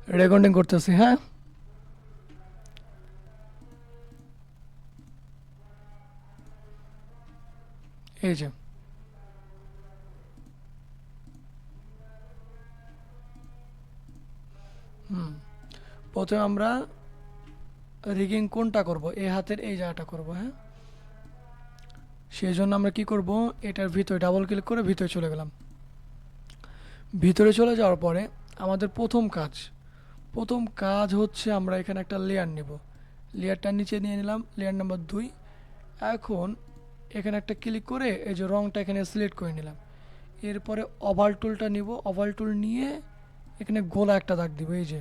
Recording করতেছি, হ্যাঁ। এই যে প্রথমে আমরা রিগিং কোনটা করব, এই হাতের এই জায়গাটা করব, হ্যাঁ। সেই জন্য আমরা কি করব, এটার ভিতরে ডাবল ক্লিক করে ভিতরে চলে গেলাম। ভিতরে চলে যাওয়ার পরে আমাদের প্রথম কাজ হচ্ছে আমরা এখানে একটা লেয়ার নেব। লেয়ারটা নিচে নিয়ে নিলাম, লেয়ার নাম্বার 2। এখন এখানে একটা ক্লিক করে এই যে রংটা এখানে সিলেক্ট করে নিলাম। এরপরে ওভাল টুলটা নিব, ওভাল টুল নিয়ে এখানে গোলা একটা দাগ দিব। এই যে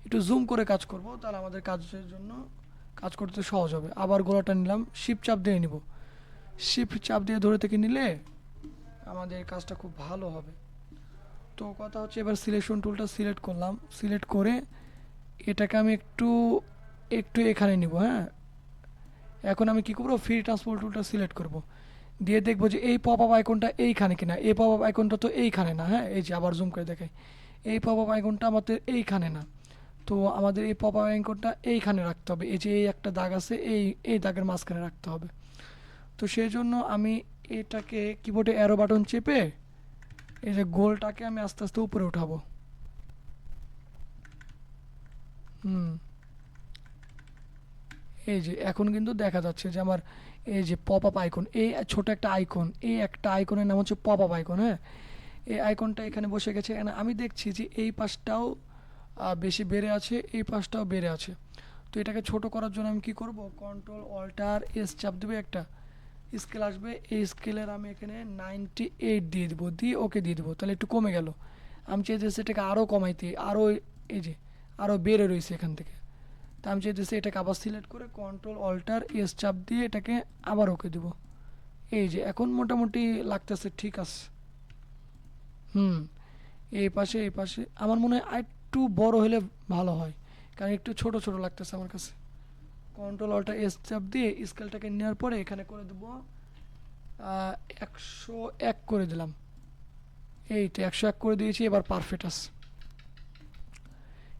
একটু জুম করে কাজ করব, তাহলে আমাদের কাজের জন্য কাজ করতে সহজ হবে। আবার গোলাটা নিলাম, শিফট চাপ দিয়ে নিব। শিফট চাপ দিয়ে ধরে থেকে নিলে আমাদের কাজটা খুব ভালো হবে। তো কথা হচ্ছে, এবার সিলেকশন টুলটা সিলেক্ট করলাম, সিলেক্ট করে এটাকে আমি একটু একটু এখানে নিব, হ্যাঁ। এখন আমি কি করবো, ফ্রি ট্রান্সপোর্ট টুলটা সিলেক্ট করব, দিয়ে দেখবো যে এই পপ আপ আইকনটা এইখানে কিনা। এই পপ আপ আইকনটা তো এইখানে না, হ্যাঁ। এই যে আবার জুম করে দেখাই, এই পপ আপ আইকনটা আমাদের এইখানে না। তো আমাদের এই পপ আপ আইকনটা এইখানে রাখতে হবে। এই যে এই একটা দাগ আছে, এই এই দাগের মাঝখানে রাখতে হবে। তো সেই জন্য আমি এটাকে কিবোর্ডে অ্যারো বাটন চেপে এই যে গোলটাকে আমি আস্তে আস্তে উপরে উঠাবো। হুম, এই যে এখন কিন্তু দেখা যাচ্ছে যে আমার এই যে পপ আপ আইকন, এই ছোট একটা আইকন, এই একটা আইকনের নাম হচ্ছে পপ আপ আইকন, হ্যাঁ। এই আইকনটা এখানে বসে গেছে। আমি দেখছি যে এই পাশটাও বেশি বেড়ে আছে, এই পাশটাও বেড়ে আছে। তো এটাকে ছোট করার জন্য আমি কি করব, কন্ট্রোল অল্টার এস চাপ দেবো, একটা স্কেল আসবে। এই স্কেলের আমি এখানে 98 দিয়ে দেবো, দিয়ে ওকে দিয়ে দেবো, তাহলে একটু কমে গেল। আমি চাইতেছি এটাকে আরও কমাইতে, আরও এই যে আরও বেড়ে রয়েছে এখান থেকে। তা আমি চাইতেছি এটাকে আবার সিলেক্ট করে কন্ট্রোল অল্টার এস চাপ দিয়ে এটাকে আবার ওকে দেবো। এই যে এখন মোটামুটি লাগতেছে, ঠিক আছে। হুম, এই পাশে আমার মনে হয় আরেকটু বড় হলে ভালো হয়, কারণ একটু ছোট ছোট লাগতেছে আমার কাছে। কন্ট্রোল অল্টার এস চাপ দিয়ে স্কেলটাকে নেওয়ার পরে এখানে করে দেবো 101 করে দিলাম। এই তো 101 করে দিয়েছি, এবার পারফেক্ট আছে।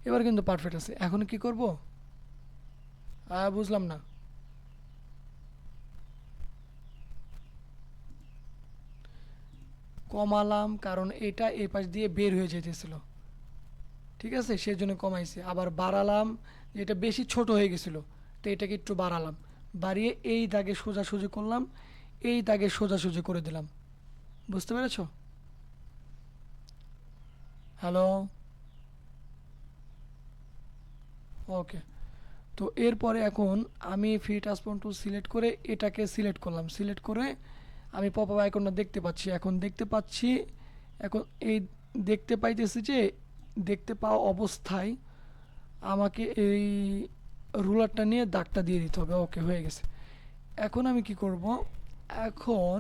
এবার কিন্তু পারফেক্ট আছে। এখন কি করব, বুঝলাম না। কমালাম কারণ এটা এই পাশ দিয়ে বের হয়ে যেতেছিল, ঠিক আছে, সেই জন্য কমাইছি। আবার বাড়ালাম, যেটা বেশি ছোট হয়ে গেছিল, তো এটাকে একটু বাড়ালাম। বাড়িয়ে এই দাগে সোজাসুজি করলাম, এই দাগে সোজাসুজি করে দিলাম। বুঝতে পেরেছ? হ্যালো? ওকে। তো এরপরে এখন আমি ফ্রি ট্রান্সফর্ম টুল সিলেক্ট করে এটাকে সিলেক্ট করলাম, সিলেক্ট করে আমি পপ আপ আইকনটা দেখতে পাচ্ছি, এখন দেখতে পাচ্ছি। এখন এই দেখতে পাইতেছি যে দেখতে পাওয়া অবস্থায় আমাকে এই রুলারটা নিয়ে দাগটা দিয়ে দিতে হবে। ওকে, হয়ে গেছে। এখন আমি কি করব, এখন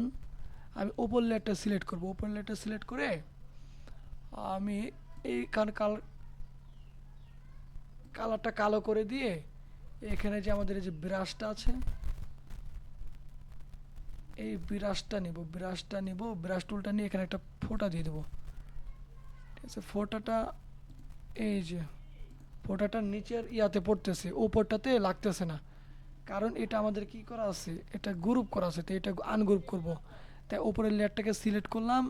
আমি ওপর লেয়ারটা সিলেক্ট করব। ওপর লেয়ারটা সিলেক্ট করে আমি এই কালারটা কালো করে দিয়ে এখানে যে আমাদের এই যে ব্রাশটা আছে, এই ব্রাশটা নিব, ব্রাশ টুলটা নিয়ে এখানে একটা ফোঁটা দিয়ে দেবো। ঠিক আছে, এই যে ফোঁটাটা নিচের ইয়াতে পড়তেছে, উপরটাতে লাগতেছে না। কারণ এটা আমাদের কি করা আছে, এটা গ্রুপ করা আছে, তো এটা আনগ্রুপ করব। তাই উপরের লেয়ারটাকে সিলেক্ট করলাম,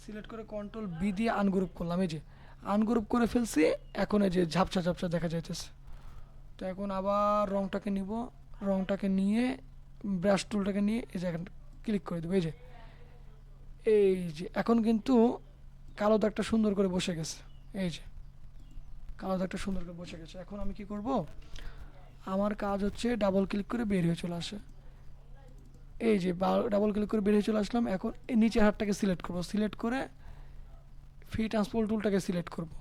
সিলেক্ট করে কন্ট্রোল বি দিয়ে আনগ্রুপ করলাম। এই যে আনগ্রুপ করে ফেলছি। এখন এই যে ঝাপসা ঝাপসা দেখা যাইতেছে। তো এখন আবার রংটাকে নিব, রংটাকে নিয়ে ব্রাশ টুলটাকে নিয়ে এই জায়গাটা ক্লিক করে দেবো। এই যে এখন কিন্তু কালো দাগটা সুন্দর করে বসে গেছে। এই যে কালো দাগটা সুন্দর করে বসে গেছে। এখন আমি কি করব, আমার কাজ হচ্ছে ডাবল ক্লিক করে বের হয়ে চলে আসে। এই যে ডাবল ক্লিক করে বের হয়ে চলে আসলাম। এখন এই নিচের হাতটাকে সিলেক্ট করব, সিলেক্ট করে ফ্রি ট্রান্সপোর্ট টুলটাকে সিলেক্ট করব।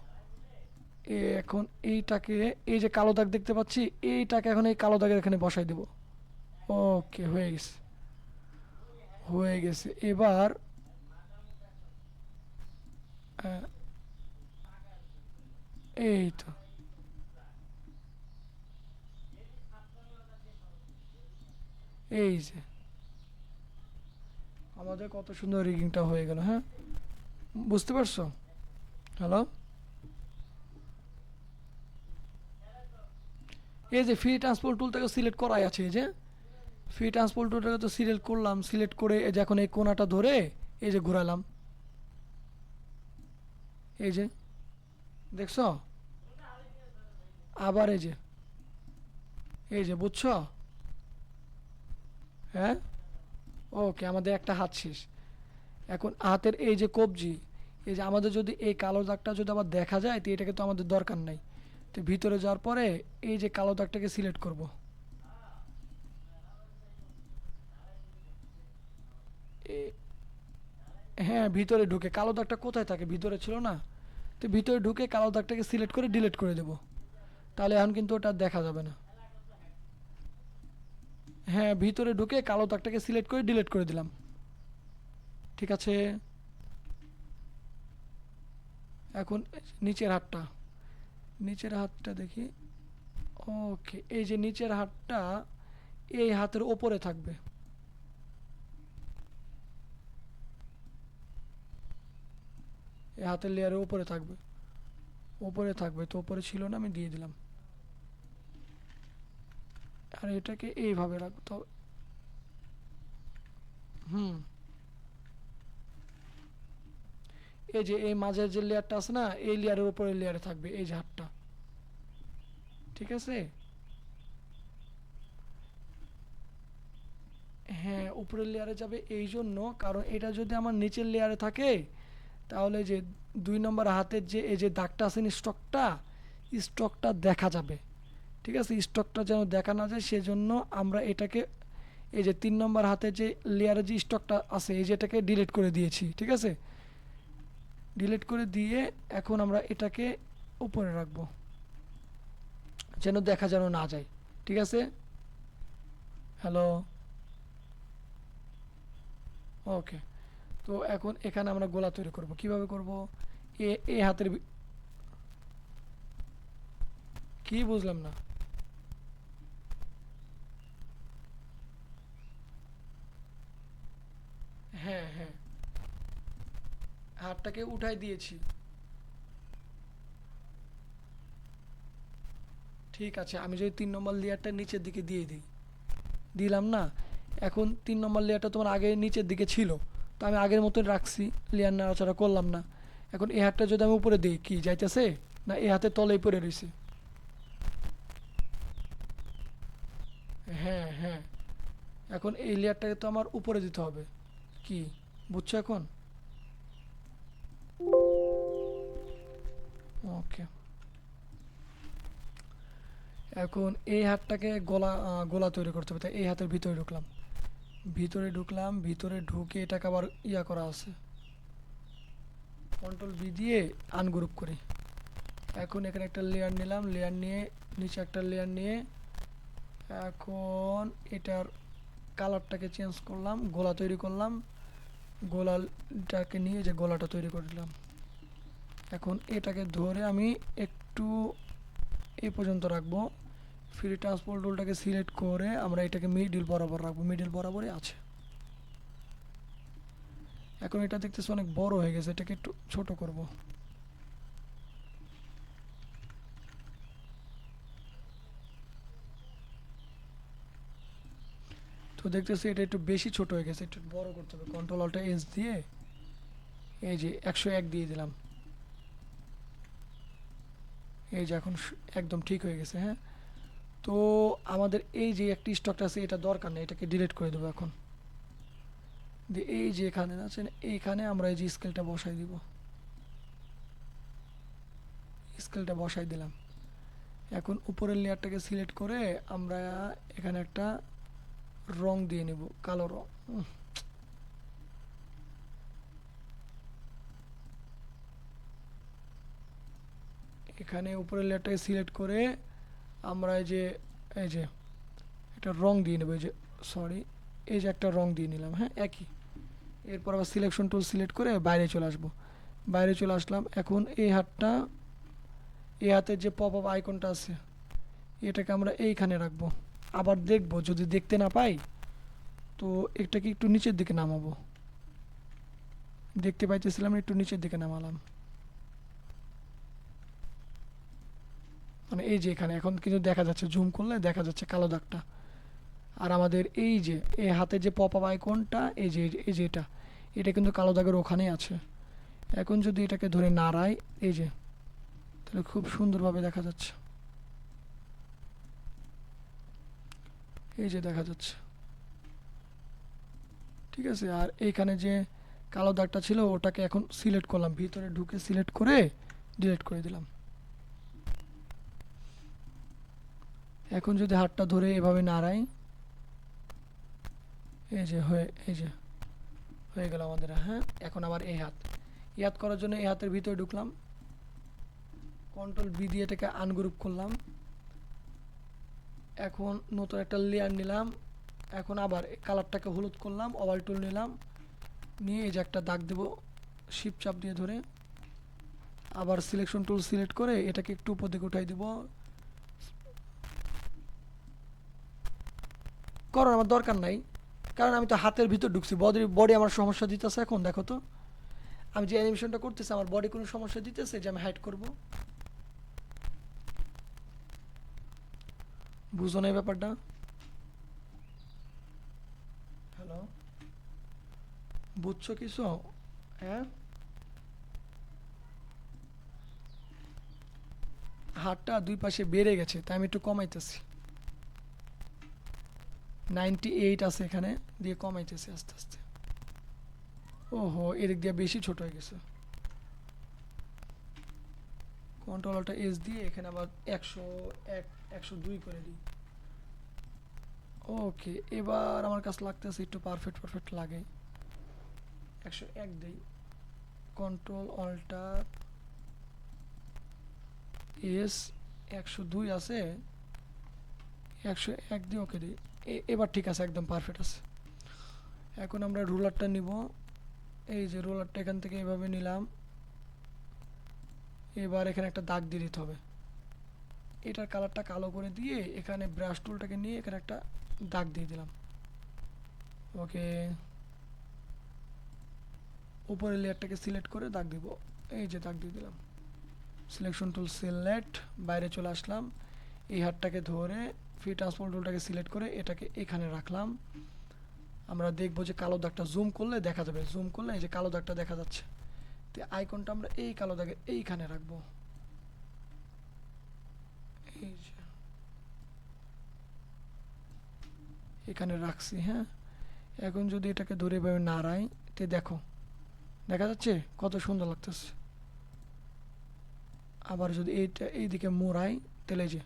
এখন এইটাকে, এই যে কালো দাগ দেখতে পাচ্ছি, এইটাকে এখন এই কালো দাগের এখানে বসাই দেব। ওকে, হয়ে গেছে, হয়ে গেছে। এবার আহ, এই তো, এই যে আমাদের কত সুন্দর রিগিংটা হয়ে গেল, হ্যাঁ। বুঝতে পারছো? হ্যালো? এই যে ফ্রি ট্রান্সপোর্ট টুলটাকে সিলেক্ট করাই আছে, এই যে ফ্রি ট্রান্সপোর্ট টুলটাকে তো সিলেক্ট করলাম, সিলেক্ট করে এই যে এখন এই কোণাটা ধরে এই যে ঘোরালাম, এই যে দেখছো, আবার এই যে বুঝছো? হ্যাঁ, ওকে, আমাদের একটা হাত শেষ। এখন হাতের এই যে কবজি, এই যে আমাদের যদি এই কালো দাগটা যদি আবার দেখা যায় তো এটাকে তো আমাদের দরকার নাই। তো ভিতরে যাওয়ার পরে এই যে কালো দাগটাকে সিলেক্ট করব। হ্যাঁ, ভিতরে ঢুকে কালো দাগটা কোথায় থাকে, ভিতরে ছিল না? তো ভিতরে ঢুকে কালো দাগটাকে সিলেক্ট করে ডিলিট করে দেব, তাহলে এখন কিন্তু ওটা দেখা যাবে না। হ্যাঁ, ভিতরে ঢুকে কালো দাগটাকে সিলেক্ট করে ডিলিট করে দিলাম। ঠিক আছে। এখন নিচের হাতটা, নিচের হাতটা দেখি। ওকে, এই যে নিচের হাতটা এই হাতের ওপরে থাকবে। এই হাতের লেয়ারের উপরে থাকবে, উপরে থাকবে তো উপরে ছিল না, আমি দিয়ে দিলাম। আর এটাকে এইভাবে রাখতে হবে। হুম, এই যে এই মাঝের যে লেয়ারটা আছে না, এই লেয়ারের উপরে লেয়ারে থাকবে এই যে হাতটা। ঠিক আছে। হ্যাঁ, উপরের লেয়ারে যাবে এই জন্য, কারণ এটা যদি আমার নিচের লেয়ারে থাকে তাহলে যে 2 নম্বর হাতের যে এই যে দাগটা আছে স্টকটা, স্টকটা দেখা যাবে। ঠিক আছে, স্টকটা যেন দেখা না যায় সেজন্য আমরা এটাকে এই যে 3 নম্বর হাতে যে লেয়ারে যে স্টকটা আছে এই যেটাকে ডিলিট করে দিয়েছি। ঠিক আছে, ডিলিট করে দিয়ে এখন আমরা এটাকে উপরে রাখবো যেন দেখা যেন না যায়। ঠিক আছে। হ্যালো। ওকে, তো এখন এখানে আমরা গোলা তৈরি করব, কিভাবে করব? এই হাতের কি বুঝলাম না। হ্যাঁ হ্যাঁ, হাতটাকে উঠাই দিয়েছি। ঠিক আছে, আমি যদি 3 নম্বর লেয়ারটা নিচের দিকে দিয়ে দিই, দিলাম না? এখন 3 নম্বর লেয়ারটা তোমার আগে নিচের দিকে ছিল, তো আমি আগের মতোই রাখছি, লেয়ার নাড়াচাড়া করলাম না। এখন এই হাতটা যদি আমি উপরে দিই, কি যাইতেছে? না, এই হাতের তলেই পড়ে রয়েছে। হ্যাঁ হ্যাঁ, এখন এই লেয়ারটাকে তো আমার উপরে দিতে হবে। কি বুঝছো এখন? ওকে, এখন এই হাতটাকে গোলা তৈরি করতে হবে, তাই এই হাতের ভিতরে ঢুকলাম, ভিতরে ঢুকলাম, ভিতরে ঢুকে এটাকে আবার ইয়া করা আছে, কন্ট্রোল V দিয়ে আনগ্রুপ করি। এখন এখানে একটা লেয়ার নিলাম, লেয়ার নিয়ে নিচে একটা লেয়ার নিয়ে এখন এটার কালারটাকে চেঞ্জ করলাম, গোলা তৈরি করলাম, গোলাটাকে নিয়ে যে গোলাটা তৈরি করে দিলাম। এখন এটাকে ধরে আমি একটু এই পর্যন্ত রাখবো। ফ্রি ট্রান্সপোর্ট টুলটাকে সিলেক্ট করে আমরা এটাকে মিডিল বরাবর রাখবো, মিডিল বরাবরই আছে। এখন এটা দেখতেছি অনেক বড় হয়ে গেছে, এটাকে একটু ছোট করব। তো দেখতেছি এটা একটু বেশি ছোট হয়ে গেছে, একটু বড় করতে হবে। কন্ট্রোল-Alt-S দিয়ে এই যে 101 দিয়ে দিলাম। এই যে এখন একদম ঠিক হয়ে গেছে। হ্যাঁ, তো আমাদের এই যে একটি স্টকটা আছে এটা দরকার নেই, এটাকে ডিলিট করে দেবো এখন। দিয়ে এই যে এখানে আছে না, এইখানে আমরা এই যে স্কেলটা বসাই দিব, স্কেলটা বসাই দিলাম। এখন উপরের লেয়ারটাকে সিলেক্ট করে আমরা এখানে একটা রং দিয়ে নেব, কালো রং। এখানে উপরের লেয়ারটাকে সিলেক্ট করে আমরা এই যে একটা রং দিয়ে নেব, এই যে সরি, এই যে একটা রং দিয়ে নিলাম। হ্যাঁ, একই। এরপর আবার সিলেকশন টুল সিলেক্ট করে বাইরে চলে আসবো, বাইরে চলে আসলাম। এখন এই হাতটা, এই হাতের যে পপ আপ আইকনটা আছে এটাকে আমরা এইখানে রাখবো। আবার দেখবো যদি দেখতে না পাই তো এটাকে একটু নিচের দিকে নামাবো, দেখতে পাইতেছিলাম একটু নিচের দিকে নামালাম। মানে এই যে এখানে এখন কিন্তু দেখা যাচ্ছে, জুম করলে দেখা যাচ্ছে কালো দাগটা। আর আমাদের এই যে এই হাতে যে পপ আপ আইকনটা, এই যে এটা এটা কিন্তু কালো দাগের ওখানেই আছে। এখন যদি এটাকে ধরে নাড়াই, এই যে, তাহলে খুব সুন্দরভাবে দেখা যাচ্ছে। এই যে দেখা যাচ্ছে, ঠিক আছে। আর এইখানে যে কালো দাগটা ছিল ওটাকে এখন সিলেক্ট করলাম, ভিতরে ঢুকে সিলেক্ট করে ডিলিট করে দিলাম। এখন যদি হাতটা ধরে এভাবে নাড়াই, এই যে হয়ে গেল আমাদের। হ্যাঁ, এখন আবার এই হাত ইয়াদ করার জন্য এই হাতের ভিতরে ঢুকলাম, কন্ট্রোল বি দিয়ে এটাকে আনগ্রুপ করলাম। এখন নতুন একটা লেয়ার নিলাম, এখন আবার কালারটাকে হলুদ করলাম, ওভাল টুল নিলাম, নিয়ে এই যে একটা দাগ দেব শিপ চাপ দিয়ে ধরে, আবার সিলেকশন টুল সিলেক্ট করে এটাকে একটু উপর দিকে উঠাই দেব। করার আমার দরকার নাই, কারণ আমি তো হাতের ভিতর ঢুকছি, বডি আমার সমস্যা দিতেছে। এখন দেখো তো, আমি যে অ্যানিমেশনটা করতেছি আমার বডি কোনো সমস্যা দিতেছে যে আমি হাইড করব? বুঝো না এই ব্যাপারটা? হ্যালো, বুঝছো কিছু? হ্যাঁ, হাতটা দুই পাশে বেড়ে গেছে, তাই আমি একটু কমাইতেছি। 98 আছে এখানে, দিয়ে কমাইতেছি আস্তে আস্তে। ওহো, এদিক দিয়ে বেশি ছোট হয়ে গেছে। কন্ট্রোলটা এস দিয়ে এখানে আবার 101 102 করে দিই। ওকে, এবার আমার কাছে লাগতেছে একটু পারফেক্ট পারফেক্ট লাগে। 101 দিই, কন্ট্রোল অল্টার এস, 102 আছে, 101 দিয়ে ওকে দিই। এবার ঠিক আছে, একদম পারফেক্ট আছে। এখন আমরা রুলারটা নিব, এই যে রুলারটা এখান থেকে এভাবে নিলাম, এবার এখানে একটা দাগ দিয়ে দিতে হবে। এটার কালারটা কালো করে দিয়ে এখানে ব্রাশ টুলটাকে নিয়ে এখানে একটা দাগ দিয়ে দিলাম। ওকে, উপরের লেয়ারটাকে সিলেক্ট করে দাগ দিব, এই যে দাগ দিয়ে দিলাম। সিলেকশন টুল সিলেক্ট, বাইরে চলে আসলাম, এই হাতটাকে ধরে ফ্রি ট্রান্সফর্ম টুলটাকে সিলেক্ট করে এটাকে এখানে রাখলাম। আমরা দেখবো যে কালো দাগটা জুম করলে দেখা যাবে, জুম করলে এই যে কালো দাগটা দেখা যাচ্ছে। তো আইকনটা আমরা এই কালো দাগে এইখানে রাখবো, এই যে এখানে রাখছি। হ্যাঁ, এখন যদি এটাকে ধরে এভাবে নাড়াই, তে দেখো দেখা যাচ্ছে কত সুন্দর লাগতেছে। আবার যদি এইটা এইদিকে মোড়াই, তাহলে এই যে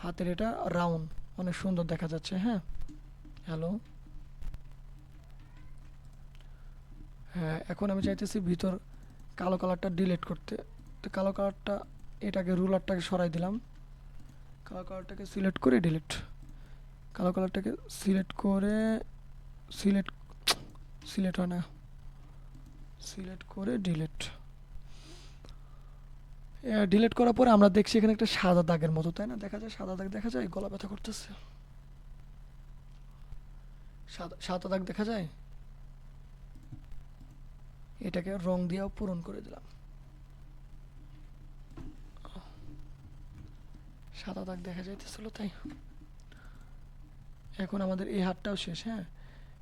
হাতের এটা রাউন্ড অনেক সুন্দর দেখা যাচ্ছে। হ্যাঁ, হ্যালো, হ্যাঁ, এখন আমি চাইতেছি ভিতর কালো কালারটা ডিলিট করতে। তো কালো কালারটা, এটাকে রুলারটাকে সরাই দিলাম, কালো কালারটাকে সিলেক্ট করে ডিলিট, কালো কালারটাকে সিলেক্ট করে সিলেক্ট সিলেক্ট হয় না, সিলেক্ট করে ডিলিট। ডিলিট করার পরে আমরা দেখছি এখানে একটা সাদা দাগের মতো, তাই না? দেখা যায় সাদা দাগ, দেখা যায় গলা ব্যথা করতেছে, সাদা সাদা দাগ দেখা যায়। এটাকে রং দিয়েও পূরণ করে দিলাম, সাদা দাগ দেখা যাইতেছিল তাই। এখন আমাদের এই হাতটাও শেষ। হ্যাঁ,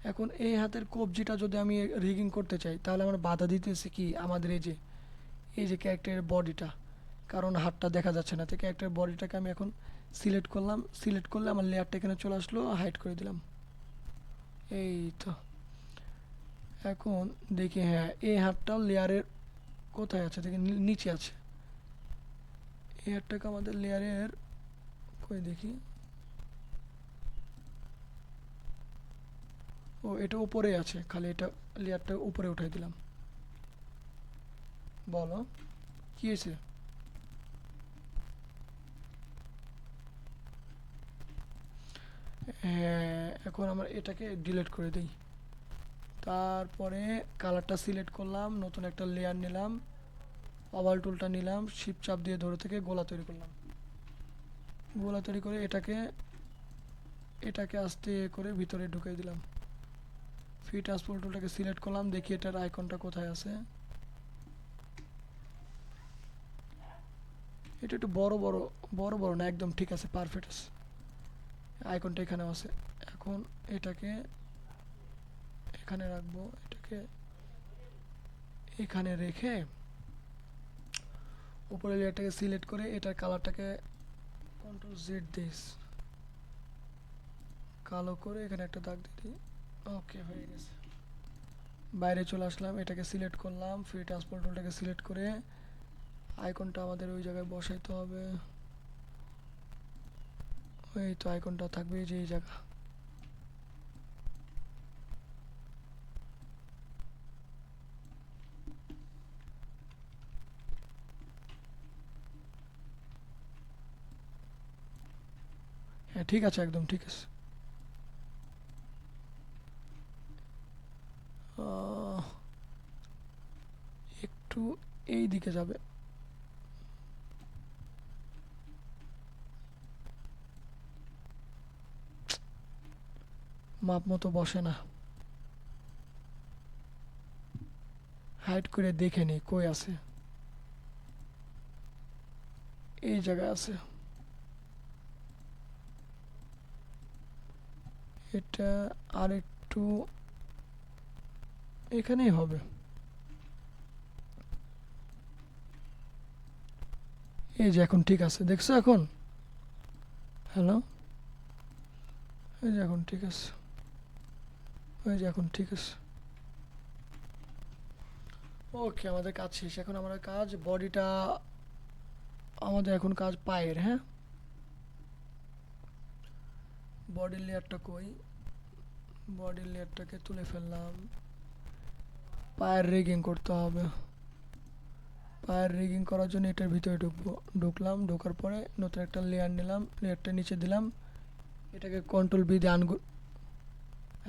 এখন এই হাতের কবজিটা যদি আমি রিগিং করতে চাই, তাহলে আমার বাধা দিতেছে কি আমাদের এই যে ক্যারেক্টারের বডিটা, কারণ হাতটা দেখা যাচ্ছে না। তো ক্যারেক্টারের বডিটাকে আমি এখন সিলেক্ট করলাম, সিলেক্ট করলে আমার লেয়ারটা এখানে চলে আসলো, হাইড করে দিলাম। এই তো, এখন দেখি, হ্যাঁ এই হাতটাও লেয়ারের কোথায় আছে দেখি, নিচে আছে। এই হাতটাকে আমাদের লেয়ারের কই দেখি, ও এটা উপরে আছে, খালি এটা লেয়ারটা উপরে উঠাই দিলাম। বলো কি হয়েছে? হ্যাঁ, এখন আমরা এটাকে ডিলিট করে দিই। তারপরে কালারটা সিলেক্ট করলাম, নতুন একটা লেয়ার নিলাম, ওভাল টুলটা নিলাম, শিপ চাপ দিয়ে ধরে থেকে গোলা তৈরি করলাম। গোলা তৈরি করে এটাকে আস্তে করে ভিতরে ঢুকিয়ে দিলাম। ফ্রি ট্রান্সফর্ম টুলটাকে সিলেক্ট করলাম, দেখি এটার আইকনটা কোথায় আছে। এটা একটু বড় বড়, বড় বড় না, একদম ঠিক আছে, পারফেক্ট আছে। আইকনটা এখানেও আছে। এখন এটাকে এখানে রাখবো, এটাকে এখানে রেখে উপরে লেয়ারটাকে সিলেক্ট করে এটার কালারটাকে কন্ট্রোল জেড দিস, কালো করে এখানে একটা দাগ দিয়ে দিই। ওকে, হয়ে গেছে। বাইরে চলে আসলাম, এটাকে সিলেক্ট করলাম, ফ্রি ট্রান্সপোর্ট টুলটাকে সিলেক্ট করে আইকনটা আমাদের ওই জায়গায় বসাইতে হবে। এই তো আইকনটা থাকবে এই যে এই জায়গা। হ্যাঁ ঠিক আছে, একদম ঠিক আছে। আহ, একটু এই দিকে যাবে। মাপ মতো বসে না, হাইড করে দেখে নি কই আছে। এই জায়গায় আছে। এটা আর একটু এখানেই হবে। এই যে এখন ঠিক আছে, দেখছো এখন? হ্যালো, এই যে এখন ঠিক আছে, ওই যে এখন ঠিক আছে। ওকে, আমাদের কাজ শেষ। এখন আমাদের কাজ বডিটা, আমাদের এখন কাজ পায়ের। হ্যাঁ, বডির লেয়ারটা কই? বডির লেয়ারটাকে তুলে ফেললাম। পায়ের রিগিং করতে হবে। পায়ের রিগিং করার জন্য এটার ভিতরে ঢুকবো। ঢুকলাম, ঢোকার পরে নতুন একটা লেয়ার নিলাম, লেয়ারটা নিচে দিলাম, এটাকে কন্ট্রোল বি দিয়ে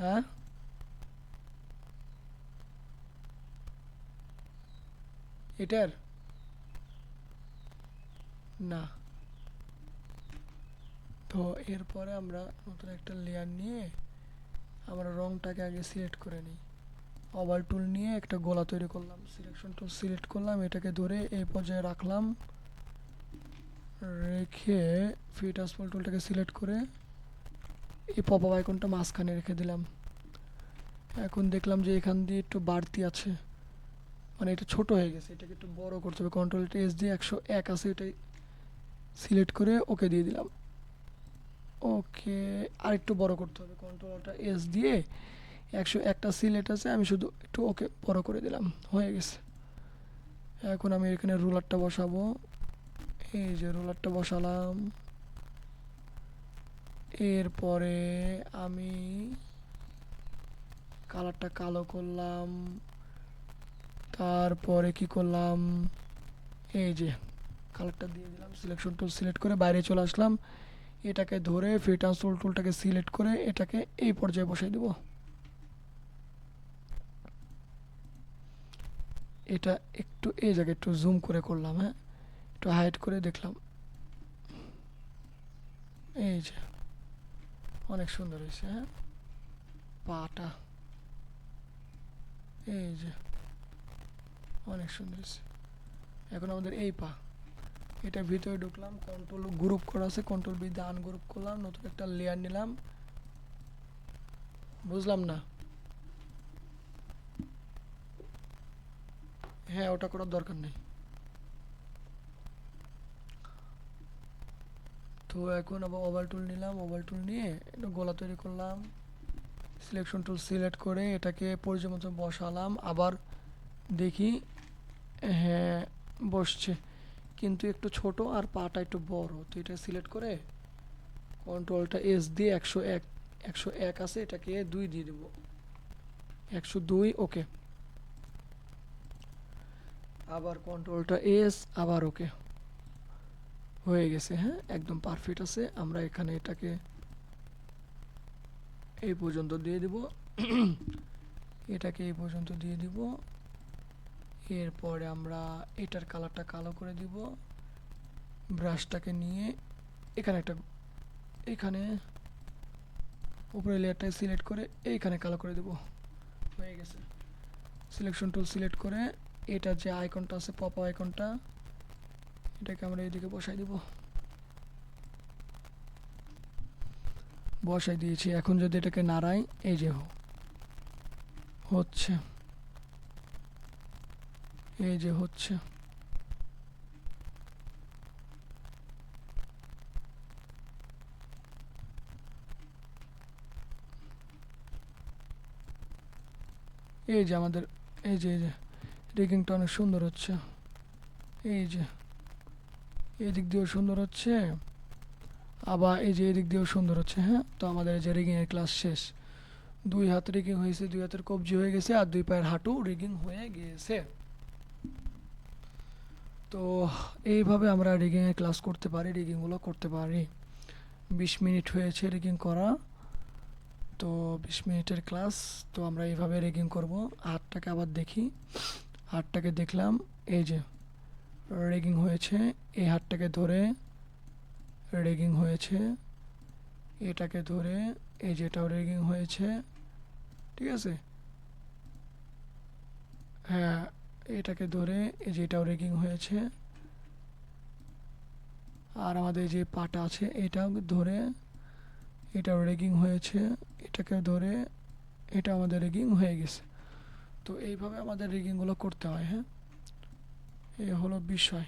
হ্যাঁ, এটার না। তো এরপরে আমরা নতুন একটা লেয়ার নিয়ে আমরা রংটাকে আগে সিলেক্ট করে নিই। ওভার টুল নিয়ে একটা গোলা তৈরি করলাম, সিলেকশন টুল সিলেক্ট করলাম, এটাকে ধরে এই পর্যায়ে রাখলাম, রেখে ফ্রি ট্রান্সফর্ম টুলটাকে সিলেক্ট করে এই পপ আপ আইকনটা মাঝখানে রেখে দিলাম। এখন দেখলাম যে এখান দিয়ে একটু বাড়তি আছে, মানে এটা ছোট হয়ে গেছে, এটাকে একটু বড় করতে হবে। কন্ট্রোল এস দিয়ে 101 আছে, এটাই সিলেক্ট করে ওকে দিয়ে দিলাম। ওকে, আর একটু বড় করতে হবে। কন্ট্রোলটা এস দিয়ে 101টা সিলেক্ট আছে, আমি শুধু একটু ওকে বড় করে দিলাম, হয়ে গেছে। এখন আমি এখানে রুলারটা বসাবো। এই যে রুলারটা বসালাম। এরপরে আমি কালারটা কালো করলাম। তারপরে কি করলাম, এই যে কালারটা দিয়ে দিলাম, সিলেকশন টুল সিলেক্ট করে বাইরে চলে আসলাম, এটাকে ধরে ফ্রি ট্রান্সফর্ম টুলটাকে সিলেক্ট করে এটাকে এই পর্যায়ে বসাই দেব। এটা একটু এই জায়গায় একটু জুম করে করলাম, হ্যাঁ, একটু হাইড করে দেখলাম। এই যে অনেক সুন্দর হয়েছে। হ্যাঁ, পাটা এই যে অনেক সুন্দর হয়েছে। এখন আমাদের এই পা, এটা ভিতরে ঢুকলাম, কন্ট্রোল গ্রুপ করা আছে, কন্ট্রোল বি দিয়ে আনগ্রুপ করলাম, নতুন একটা লেয়ার নিলাম। বুঝলাম না। হ্যাঁ, ওটা করার দরকার নেই। তো এখন আবার ওভাল টুল নিলাম, ওভাল টুল নিয়ে একটা গোলা তৈরি করলাম, সিলেকশন টুল সিলেক্ট করে এটাকে পরিচয় মতো বসালাম। আবার দেখি, হ্যাঁ বসছে, কিন্তু একটু ছোট আর পাটা একটু বড়। তো এটা সিলেক্ট করে কন্ট্রোলটা এস দিয়ে 101, 101 আছে, এটাকে 2 দিয়ে দেবো, 102। ওকে, আবার কন্ট্রোলটা এস, আবার ওকে, হয়ে গেছে। হ্যাঁ, একদম পারফেক্ট আছে। আমরা এখানে এটাকে এই পর্যন্ত দিয়ে দিব, এটাকে এই পর্যন্ত দিয়ে দিব। এরপরে আমরা এটার কালারটা কালো করে দিব। ব্রাশটাকে নিয়ে এখানে একটা, এখানে উপরে লেয়ারটাকে সিলেক্ট করে এইখানে কালো করে দেব, হয়ে গেছে। সিলেকশন টুল সিলেক্ট করে এটার যে আইকনটা আছে, পপ আইকনটা, এটাকে আমরা এদিকে বসাই দিয়েছি। এখন যদি এটাকে নাড়াই, এই যে হচ্ছে, এই যে হচ্ছে। এই যে আমাদের, এই যে রিগিংটা অনেক সুন্দর হচ্ছে। এই যে এদিক দিয়েও সুন্দর হচ্ছে, আবার এই যে এদিক দিয়েও সুন্দর হচ্ছে। হ্যাঁ, তো আমাদের এই যে রিগিংয়ের ক্লাস শেষ। 2 হাত রিগিং হয়েছে, 2 হাতের কবজি হয়ে গেছে, আর 2 পায়ের হাঁটু রিগিং হয়ে গিয়েছে। তো এইভাবে আমরা রিগিংয়ের ক্লাস করতে পারি, রিগিংগুলো করতে পারি। 20 মিনিট হয়েছে রিগিং করা। তো 20 মিনিটের ক্লাস। তো আমরা এইভাবে রিগিং করব। হাতটাকে আবার দেখি, হাতটাকে দেখলাম, এই যে রেগিং হয়েছে। এই হাতটাকে ধরে রেগিং হয়েছে, এটাকে ধরে এই যে এটাও রেগিং হয়েছে। ঠিক আছে, হ্যাঁ, এটাকে ধরে এই যে এটাও রেগিং হয়েছে। আর আমাদের যে পাটা আছে এটাও ধরে এটাও রেগিং হয়েছে, এটাকে ধরে এটা আমাদের রেগিং হয়ে গেছে। তো এইভাবে আমাদের রিগিংগুলো করতে হয়। হ্যাঁ, এই হলো বিষয়।